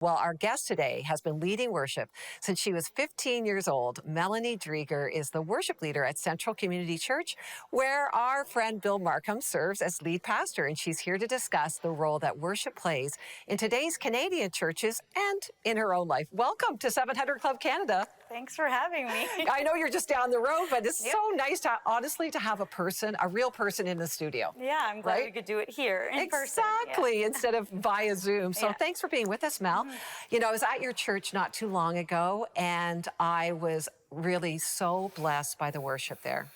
Well, our guest today has been leading worship since she was 15 years old. Melanie Driedger is the worship leader at Central Community Church, where our friend Bill Markham serves as lead pastor. And she's here to discuss the role that worship plays in today's Canadian churches and in her own life. Welcome to 700 Club Canada. Thanks for having me. I know you're just down the road, but it's so nice to, honestly, to have a real person in the studio. Yeah, I'm glad we could do it here in person. Exactly, instead of via Zoom. So thanks for being with us, Mel. You know, I was at your church not too long ago, and I was really so blessed by the worship there.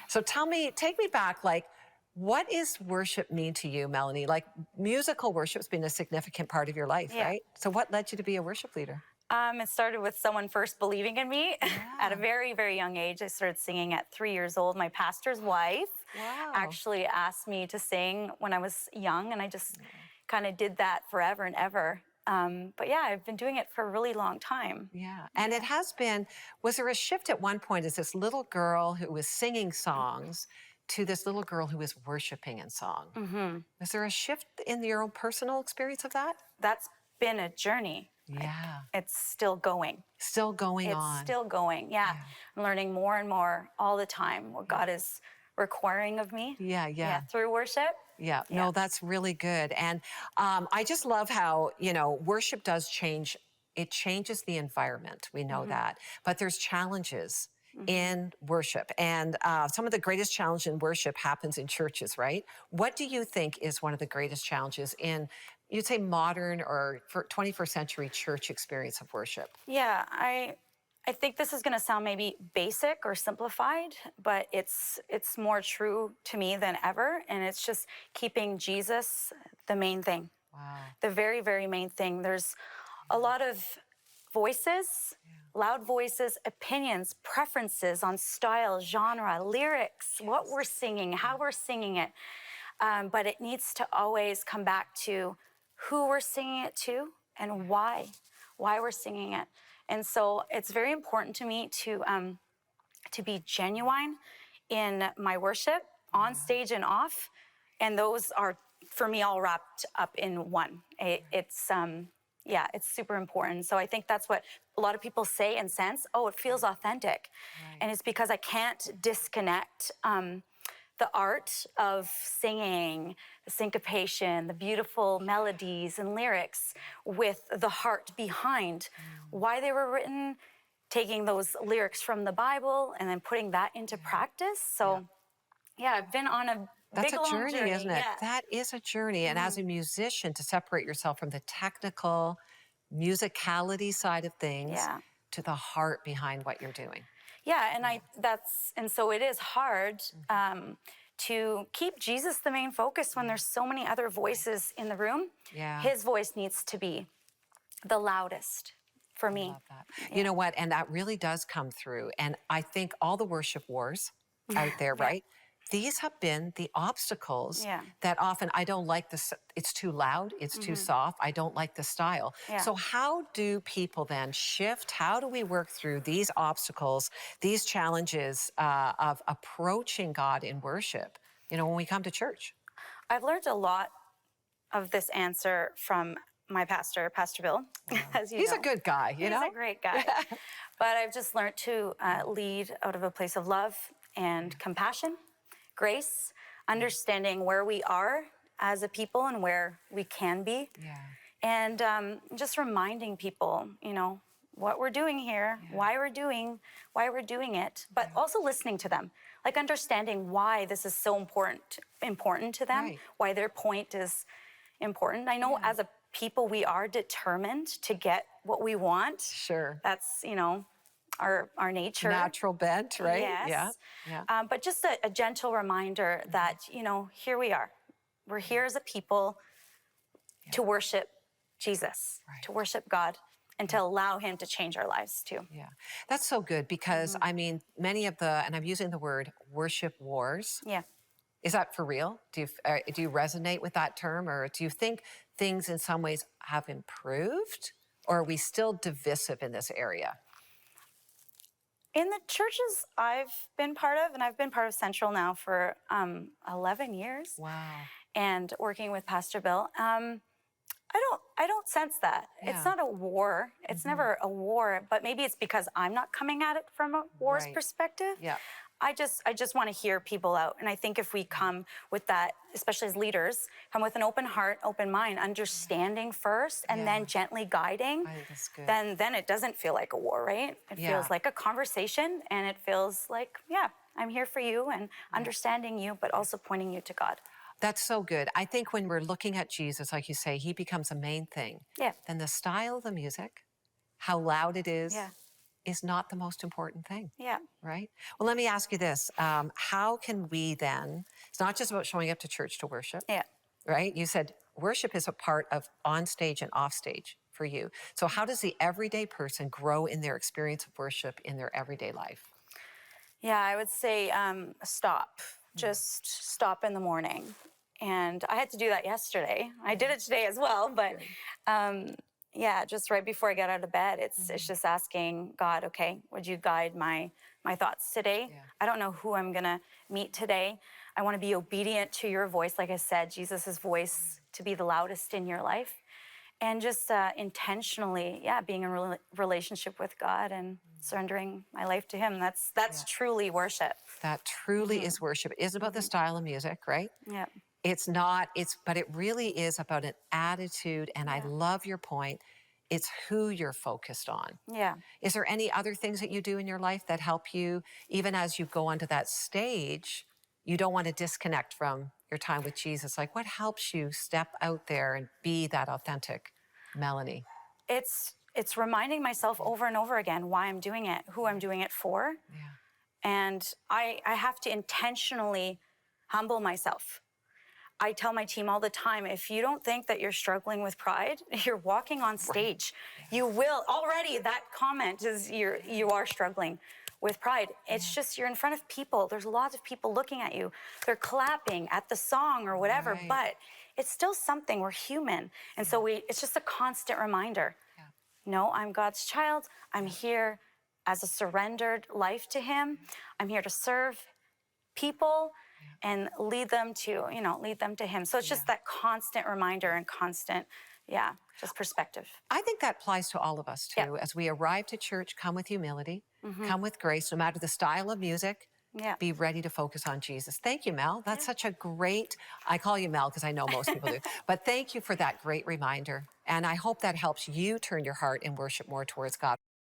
So take me back, like, what does worship mean to you, Melanie? Like, musical worship's been a significant part of your life, right? So what led you to be a worship leader? It started with someone first believing in me at a very, very young age. I started singing at 3 years old. My pastor's wife actually asked me to sing when I was young, and I just kind of did that forever and ever. But yeah, I've been doing it for a really long time. Yeah, and it has been, was there a shift at one point as this little girl who was singing songs to this little girl who was worshiping in song? Was there a shift in your own personal experience of that? That's been a journey. Yeah. It's still going. Still going on. It's still going, I'm learning more and more all the time what God is requiring of me. Through worship. No, that's really good. And I just love how, you know, worship does change. It changes the environment. We know that. But there's challenges in worship. And some of the greatest challenge in worship happens in churches, right? What do you think is one of the greatest challenges in, you'd say, modern or 21st century church experience of worship? Yeah, I think this is going to sound maybe basic or simplified, but it's more true to me than ever. And it's just keeping Jesus the main thing. Wow. The very, very main thing. There's a lot of voices, loud voices, opinions, preferences on style, genre, lyrics, what we're singing, how we're singing it. But it needs to always come back to who we're singing it to and why we're singing it. And so it's very important to me to be genuine in my worship, on stage and off. And those are, for me, all wrapped up in one. It's super important. So I think that's what a lot of people say and sense. Oh, it feels authentic. And it's because I can't disconnect the art of singing, the syncopation, the beautiful melodies and lyrics with the heart behind why they were written, taking those lyrics from the Bible and then putting that into practice. So I've been on a That's big, a journey, long isn't it? That is a journey. And as a musician, to separate yourself from the technical musicality side of things to the heart behind what you're doing. Yeah, and so it is hard to keep Jesus the main focus when there's so many other voices in the room. His voice needs to be the loudest for me. I love that. You know what? And that really does come through. And I think all the worship wars out there, right? These have been the obstacles that often I don't like this. It's too loud. It's too soft. I don't like the style. So how do people then shift? How do we work through these obstacles, these challenges of approaching God in worship, you know, when we come to church? I've learned a lot of this answer from my pastor, Pastor Bill. As you He's know. a good guy, you know? He's a great guy. But I've just learned to lead out of a place of love and compassion, grace, understanding where we are as a people and where we can be. And just reminding people, you know, what we're doing here, why we're doing it, but also listening to them, like understanding why this is so important to them, why their point is important. I know as a people, we are determined to get what we want. Sure. That's, you know, our nature. Natural bent, right? Yes. But just a gentle reminder that, you know, here we are. We're here as a people to worship Jesus, to worship God, and to allow him to change our lives too. Yeah, that's so good because, I mean, many of the, and I'm using the word worship wars. Is that for real? Do you resonate with that term, or do you think things in some ways have improved, or are we still divisive in this area? In the churches I've been part of, and I've been part of Central now for 11 years. Wow. And working with Pastor Bill, I don't sense that. It's Yeah. not a war. It's never a war, but maybe it's because I'm not coming at it from a war's Right. perspective. Yeah. I just want to hear people out. And I think if we come with that, especially as leaders, come with an open heart, open mind, understanding first and then gently guiding, I think that's good. then it doesn't feel like a war, right? It feels like a conversation, and it feels like, yeah, I'm here for you and understanding you, but also pointing you to God. That's so good. I think when we're looking at Jesus, like you say, he becomes a main thing. Yeah. Then the style of the music, how loud it Yeah. is not the most important thing. Yeah. Right? Well, let me ask you this. How can we then, it's not just about showing up to church to worship, Yeah. right? You said worship is a part of on stage and off stage for you. So how does the everyday person grow in their experience of worship in their everyday life? Yeah, I would say stop. Just stop in the morning. And I had to do that yesterday. I did it today as well, but yeah, just right before I get out of bed, it's just asking God, okay, would you guide my thoughts today? Yeah. I don't know who I'm gonna meet today. I want to be obedient to your voice, like I said, Jesus's voice to be the loudest in your life. And just intentionally, being in relationship with God and surrendering my life to Him. That's truly worship. That truly is worship. It is about the style of music, right? Yeah. It's not, but it really is about an attitude. And I love your point. It's who you're focused on. Yeah. Is there any other things that you do in your life that help you, even as you go onto that stage, you don't want to disconnect from your time with Jesus? Like, what helps you step out there and be that authentic Melanie? It's reminding myself over and over again why I'm doing it, who I'm doing it for. Yeah. And I have to intentionally humble myself. I tell my team all the time, if you don't think that you're struggling with pride, you're walking on stage. You will already, that comment is you are struggling with pride. It's just you're in front of people. There's lots of people looking at you. They're clapping at the song or whatever, but it's still something. We're human. And so it's just a constant reminder. No, I'm God's child. I'm here as a surrendered life to Him. I'm here to serve people and lead them to Him. So it's just that constant reminder and constant, just perspective. I think that applies to all of us too. Yeah. As we arrive to church, come with humility, come with grace, no matter the style of music. Yeah. Be ready to focus on Jesus. Thank you, Mel. That's such a great, I call you Mel because I know most people do, but thank you for that great reminder. And I hope that helps you turn your heart and worship more towards God.